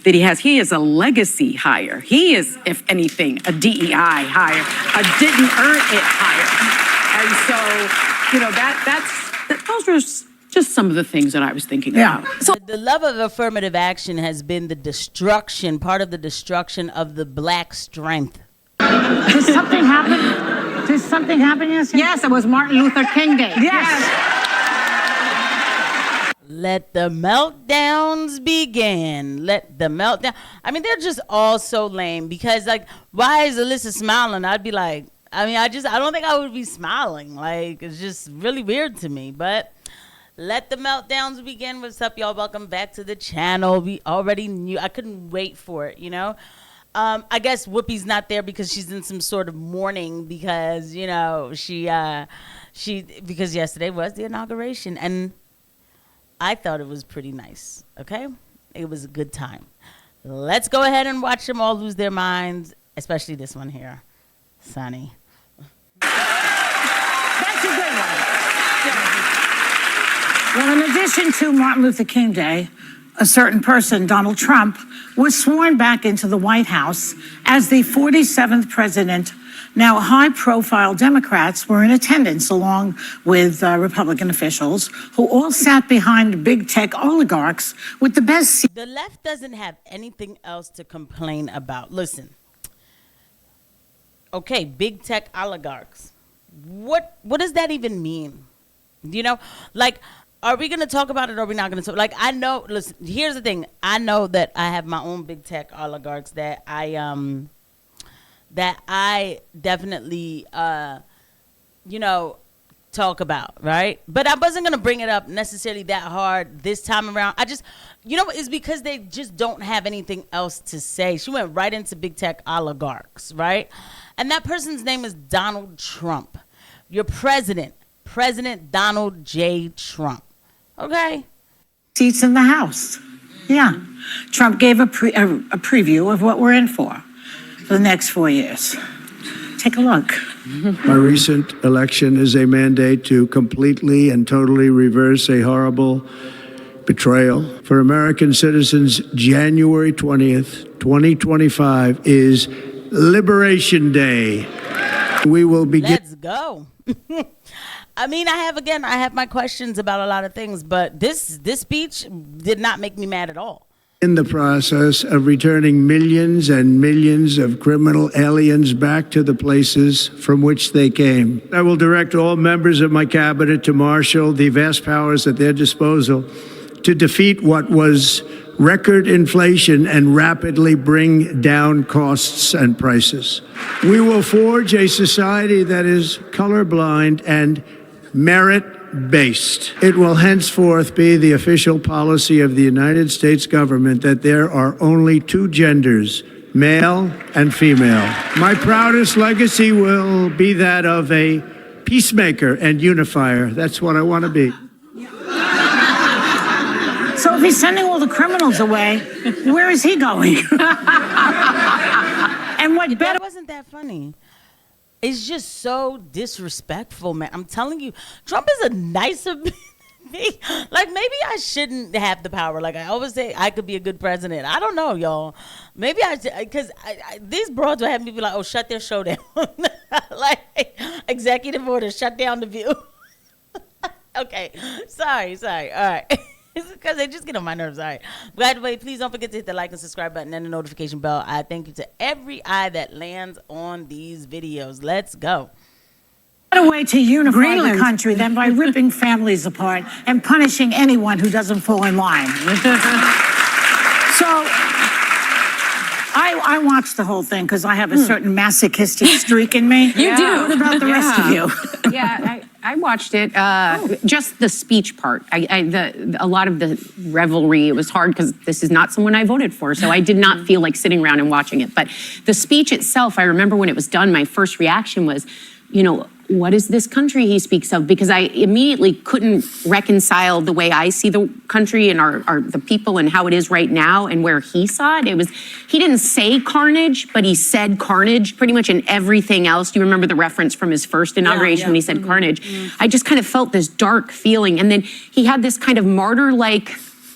that he has. He is a legacy hire. He is, if anything, a DEI hire, a didn't earn it hire. And so, those were just some of the things that I was thinking about. So the love of affirmative action has been the destruction, part of the destruction of the black strength. Did something happen? Did something happen yesterday? Yes, it was Martin Luther King Day. Yes. Let the meltdowns begin. Let the meltdown. I mean, they're just all so lame because, like, why is Alyssa smiling? I'd be like, I don't think I would be smiling. Like, it's just really weird to me. But let the meltdowns begin. What's up, y'all? Welcome back to the channel. We already knew. I couldn't wait for it, you know? I guess Whoopi's not there because she's in some sort of mourning because, you know, because yesterday was the inauguration. And I thought it was pretty nice, okay? It was a good time. Let's go ahead and watch them all lose their minds, especially this one here, Sunny. That's a good one. Well, in addition to Martin Luther King Day, a certain person, Donald Trump, was sworn back into the White House as the 47th president. Now, high-profile Democrats were in attendance along with Republican officials who all sat behind big tech oligarchs with the best seats. The left doesn't have anything else to complain about. Listen. Okay, big tech oligarchs. What does that even mean? You know, like, are we going to talk about it or are we not going to talk? Like, I know, listen, here's the thing. I know that I have my own big tech oligarchs that I definitely, talk about, right? But I wasn't going to bring it up necessarily that hard this time around. It's because they just don't have anything else to say. She went right into big tech oligarchs, right? And that person's name is Donald Trump. Your President Donald J. Trump. Okay? Seats in the House. Yeah. Trump gave a preview of what we're in for the next 4 years. Take a look. My recent election is a mandate to completely and totally reverse a horrible betrayal. For American citizens, January 20th, 2025 is Liberation Day. We will begin. Let's go. I mean, I have my questions about a lot of things, but this speech did not make me mad at all. In the process of returning millions and millions of criminal aliens back to the places from which they came. I will direct all members of my cabinet to marshal the vast powers at their disposal to defeat what was record inflation and rapidly bring down costs and prices. We will forge a society that is colorblind and merit-based. It will henceforth be the official policy of the United States government that there are only two genders, male and female. My proudest legacy will be that of a peacemaker and unifier. That's what I want to be. So if he's sending all the criminals away, where is he going? And what better? That wasn't that funny. It's just so disrespectful, man. I'm telling you, Trump is a nicer me. Like, maybe I shouldn't have the power. Like, I always say I could be a good president. I don't know, y'all. Maybe because these broads would have me be like, oh, shut their show down. Like, executive order, shut down the View. Okay, sorry. All right. It's because they just get on my nerves. All right. By the way, please don't forget to hit the like and subscribe button and the notification bell. I thank you to every eye that lands on these videos. Let's go. What a way to unify the country than by ripping families apart and punishing anyone who doesn't fall in line. So I watched the whole thing because I have a certain masochistic streak in me. You do. What about the rest of you? Yeah, I watched it. Just the speech part. A lot of the revelry. It was hard because this is not someone I voted for, so I did not feel like sitting around and watching it. But the speech itself, I remember when it was done, my first reaction was, what is this country he speaks of? Because I immediately couldn't reconcile the way I see the country and the people and how it is right now and where he saw it. He didn't say carnage, but he said carnage pretty much in everything else. Do you remember the reference from his first inauguration when he said carnage? I just kind of felt this dark feeling. And then he had this kind of martyr-like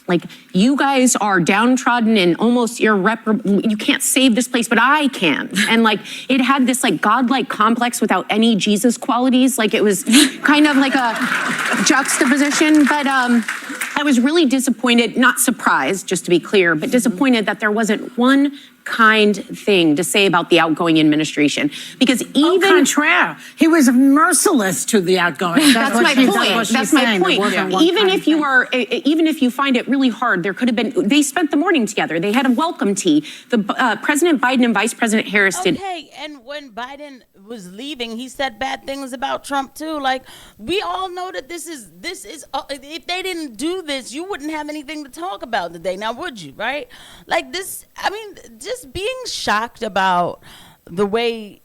like, you guys are downtrodden and almost irreparable. You can't save this place, but I can. And like, it had this like godlike complex without any Jesus qualities. Like, it was kind of like a juxtaposition. But I was really disappointed, not surprised, just to be clear, but disappointed that there wasn't one kind thing to say about the outgoing administration. Because even... Au contraire, he was merciless to the outgoing. That's my point. That's my point. Even if you are, even if you find it really hard, there could have been. They spent the morning together. They had a welcome tea. The President Biden and Vice President Harris did. Okay, and when Biden was leaving, he said bad things about Trump too. Like, we all know that this is. If they didn't do this, you wouldn't have anything to talk about today. Now, would you? Right? Like this. I mean, just being shocked about the way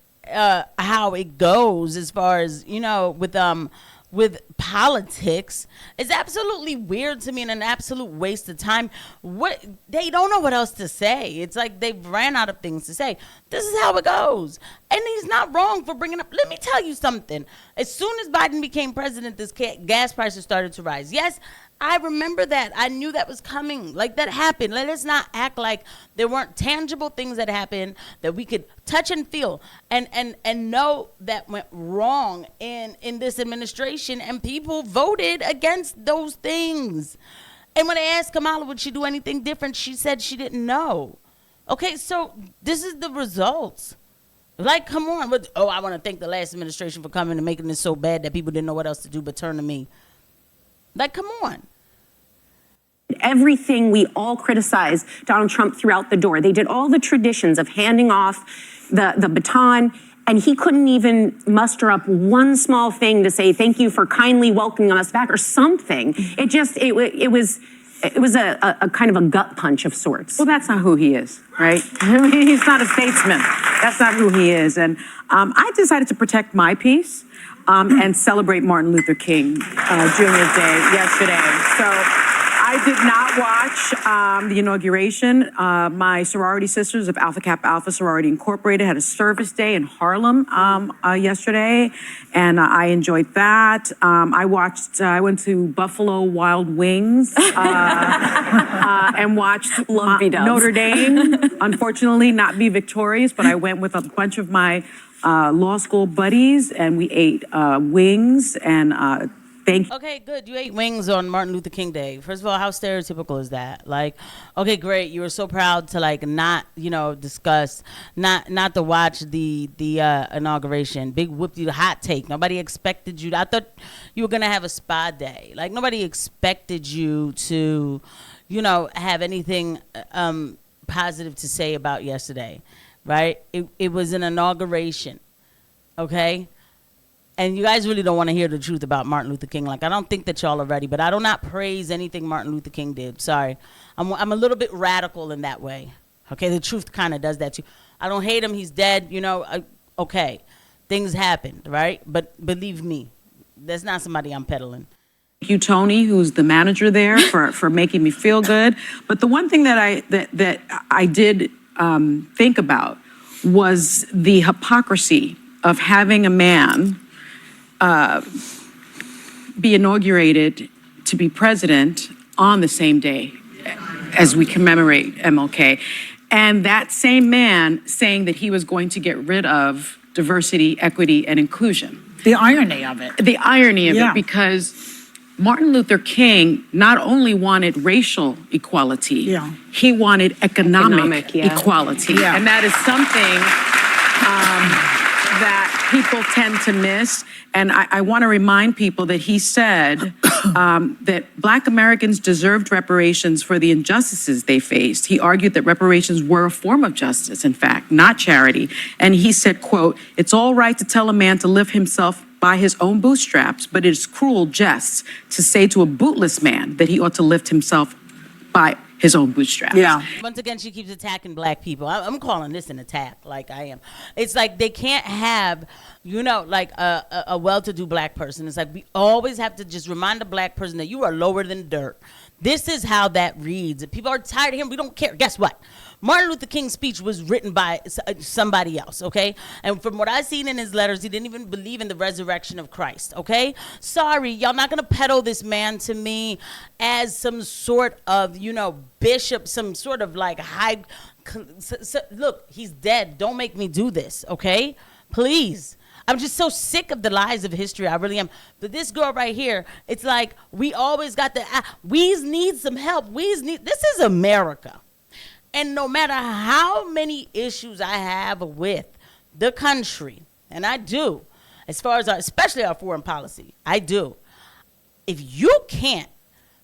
how it goes as far as, you know, with politics is absolutely weird to me and an absolute waste of time. What, they don't know what else to say. It's like they've ran out of things to say. This is how it goes. And he's not wrong for bringing up. Let me tell you something. As soon as Biden became president, this gas prices started to rise. Yes, I remember that. I knew that was coming. Like, that happened. Let us not act like there weren't tangible things that happened that we could touch and feel and know that went wrong in this administration, and people voted against those things. And when they asked Kamala would she do anything different, she said she didn't know. Okay, so this is the results. Like, come on. I want to thank the last administration for coming and making this so bad that people didn't know what else to do but turn to me. Like, come on. Everything we all criticize Donald Trump throughout the door. They did all the traditions of handing off the baton, and he couldn't even muster up one small thing to say thank you for kindly welcoming us back or something. It was a kind of a gut punch of sorts. Well, that's not who he is, right? I mean, he's not a statesman. That's not who he is. And I decided to protect my peace and celebrate Martin Luther King Jr.'s Day yesterday. So I did not watch the inauguration. My sorority sisters of Alpha Kappa Alpha Sorority Incorporated had a service day in Harlem yesterday, and I enjoyed that. I went to Buffalo Wild Wings and watched Notre Dame, unfortunately not be victorious, but I went with a bunch of my law school buddies, and we ate wings and Okay, good. You ate wings on Martin Luther King Day. First of all, how stereotypical is that? Like, okay, great. You were so proud to like not, discuss, not to watch the inauguration. Big whoop you hot take. Nobody expected you. I thought you were gonna have a spa day. Like, nobody expected you to, have anything positive to say about yesterday, right? It was an inauguration, okay? And you guys really don't want to hear the truth about Martin Luther King. Like, I don't think that y'all are ready, but I do not praise anything Martin Luther King did. Sorry. I'm a little bit radical in that way. Okay, the truth kind of does that too. I don't hate him. He's dead, okay. Things happened, right? But believe me, that's not somebody I'm peddling. Thank you, Tony, who's the manager there, for making me feel good. But the one thing that I did think about was the hypocrisy of having a man be inaugurated to be president on the same day as we commemorate MLK. And that same man saying that he was going to get rid of diversity, equity, and inclusion. The irony of it. The irony of it, because Martin Luther King not only wanted racial equality, he wanted economic equality. Yeah. And that is something that people tend to miss. And I want to remind people that he said that Black Americans deserved reparations for the injustices they faced. He argued that reparations were a form of justice, in fact, not charity. And he said, quote, "It's all right to tell a man to lift himself by his own bootstraps, but it is cruel jest to say to a bootless man that he ought to lift himself by his own bootstraps." Yeah. Once again, she keeps attacking Black people. I'm calling this an attack, like I am. It's like they can't have, like a well-to-do Black person. It's like we always have to just remind a Black person that you are lower than dirt. This is how that reads. People are tired of him. We don't care. Guess what? Martin Luther King's speech was written by somebody else, okay? And from what I've seen in his letters, he didn't even believe in the resurrection of Christ, okay? Sorry, y'all not gonna peddle this man to me as some sort of, bishop, some sort of like high, look, he's dead. Don't make me do this, okay? Please. I'm just so sick of the lies of history. I really am. But this girl right here, it's like we always got we need some help. This is America. And no matter how many issues I have with the country, and I do, as far as especially our foreign policy, I do. If you can't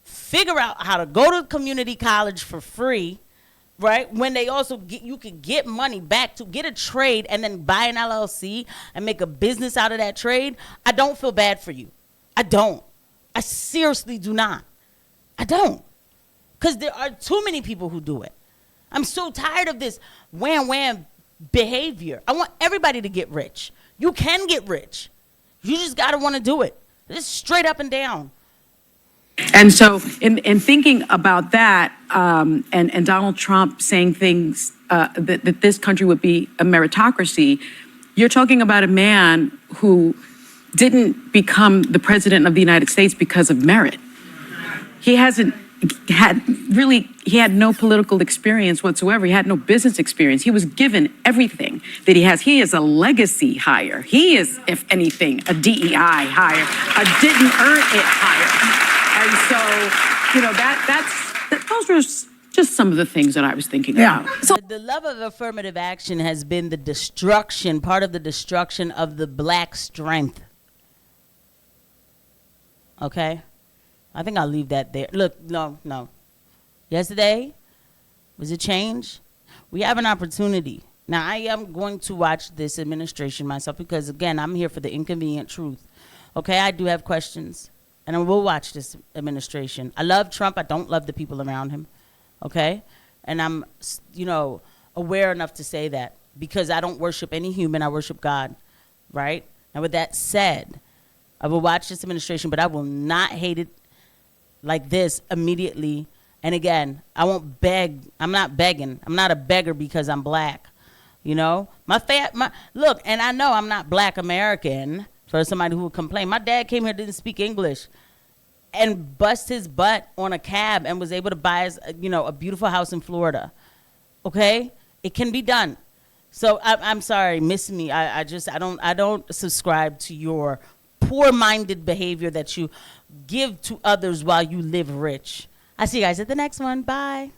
figure out how to go to community college for free, right? When they also you could get money back to get a trade and then buy an LLC and make a business out of that trade. I don't feel bad for you. I don't. I seriously do not. I don't. Because there are too many people who do it. I'm so tired of this wham behavior. I want everybody to get rich. You can get rich. You just got to want to do it. Just straight up and down. And so, in thinking about that, and Donald Trump saying things that this country would be a meritocracy, you're talking about a man who didn't become the president of the United States because of merit. He hasn't he had no political experience whatsoever. He had no business experience. He was given everything that he has. He is a legacy hire. He is, if anything, a DEI hire, a didn't earn it hire. And so, those are just some of the things that I was thinking about. So the love of affirmative action has been part of the destruction of the black strength. Okay? I think I'll leave that there. Look, no. Yesterday was a change. We have an opportunity. Now, I am going to watch this administration myself because, again, I'm here for the inconvenient truth. Okay? I do have questions. And I will watch this administration. I love Trump. I don't love the people around him. Okay? And I'm, aware enough to say that because I don't worship any human. I worship God. Right? And with that said, I will watch this administration, but I will not hate it like this immediately. And again, I won't beg. I'm not begging. I'm not a beggar because I'm black. Look, and I know I'm not black American. For somebody who would complain. My dad came here, didn't speak English, and bust his butt on a cab and was able to buy us, a beautiful house in Florida. Okay? It can be done. So I'm sorry, miss me. I don't subscribe to your poor-minded behavior that you give to others while you live rich. I see you guys at the next one. Bye.